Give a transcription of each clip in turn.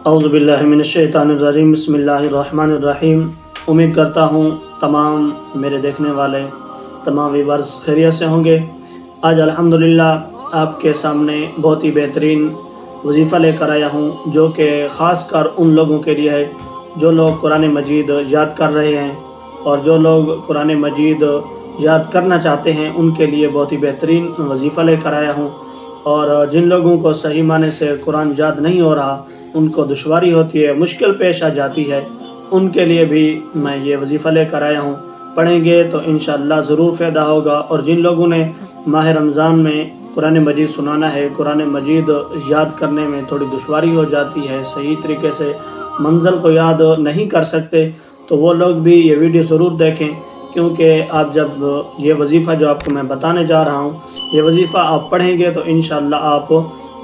اعوذ باللہ من الشیطان الرجیم، بسم اللہ الرحمن الرحیم۔ امید کرتا ہوں تمام میرے دیکھنے والے تمام ویورز خیریت سے ہوں گے۔ آج الحمدللہ آپ کے سامنے بہت ہی بہترین وظیفہ لے کر آیا ہوں، جو کہ خاص کر ان لوگوں کے لیے ہے جو لوگ قرآن مجید یاد کر رہے ہیں اور جو لوگ قرآن مجید یاد کرنا چاہتے ہیں، ان کے لیے بہت ہی بہترین وظیفہ لے کر آیا ہوں۔ اور جن لوگوں کو صحیح معنی سے قرآن یاد نہیں ہو رہا، ان کو دشواری ہوتی ہے، مشکل پیش آ جاتی ہے، ان کے لیے بھی میں یہ وظیفہ لے کر آیا ہوں۔ پڑھیں گے تو انشاءاللہ ضرور فائدہ ہوگا۔ اور جن لوگوں نے ماہ رمضان میں قرآن مجید سنانا ہے، قرآن مجید یاد کرنے میں تھوڑی دشواری ہو جاتی ہے، صحیح طریقے سے منزل کو یاد نہیں کر سکتے، تو وہ لوگ بھی یہ ویڈیو ضرور دیکھیں، کیونکہ آپ جب یہ وظیفہ جو آپ کو میں بتانے جا رہا ہوں، یہ وظیفہ آپ پڑھیں گے تو انشاءاللہ آپ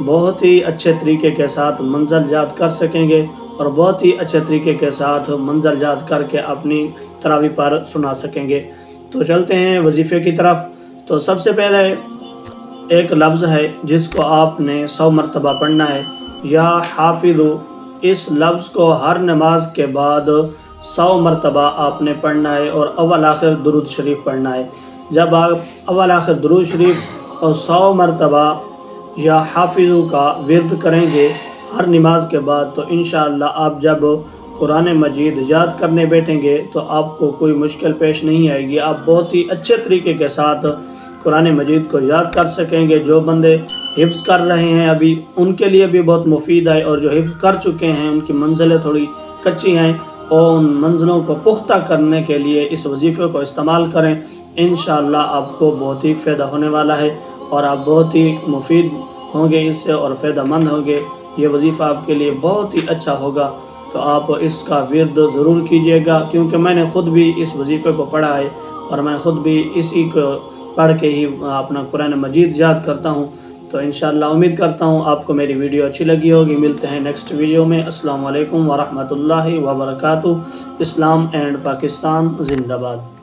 بہت ہی اچھے طریقے کے ساتھ منزل یاد کر سکیں گے اور بہت ہی اچھے طریقے کے ساتھ منزل یاد کر کے اپنی تراویح پر سنا سکیں گے۔ تو چلتے ہیں وظیفے کی طرف۔ تو سب سے پہلے ایک لفظ ہے جس کو آپ نے 100 مرتبہ پڑھنا ہے، یا حافظ۔ اس لفظ کو ہر نماز کے بعد 100 مرتبہ آپ نے پڑھنا ہے اور اول آخر درود شریف پڑھنا ہے۔ جب آپ اول آخر درود شریف اور 100 مرتبہ یا حافظ کا ورد کریں گے ہر نماز کے بعد، تو انشاءاللہ آپ جب قرآن مجید یاد کرنے بیٹھیں گے تو آپ کو کوئی مشکل پیش نہیں آئے گی، آپ بہت ہی اچھے طریقے کے ساتھ قرآن مجید کو یاد کر سکیں گے۔ جو بندے حفظ کر رہے ہیں ابھی، ان کے لیے بھی بہت مفید ہے، اور جو حفظ کر چکے ہیں ان کی منزلیں تھوڑی کچی ہیں، اور ان منزلوں کو پختہ کرنے کے لیے اس وظیفے کو استعمال کریں۔ انشاءاللہ آپ کو بہت ہی فائدہ ہونے والا ہے اور آپ بہت ہی مفید ہوں گے اس سے اور فائدہ مند ہوں گے۔ یہ وظیفہ آپ کے لیے بہت ہی اچھا ہوگا، تو آپ اس کا ورد ضرور کیجئے گا، کیونکہ میں نے خود بھی اس وظیفے کو پڑھا ہے اور میں خود بھی اسی کو پڑھ کے ہی اپنا قرآن مجید یاد کرتا ہوں۔ تو انشاءاللہ امید کرتا ہوں آپ کو میری ویڈیو اچھی لگی ہوگی۔ ملتے ہیں نیکسٹ ویڈیو میں۔ السلام علیکم ورحمۃ اللہ وبرکاتہ۔ اسلام اینڈ پاکستان زندہ باد۔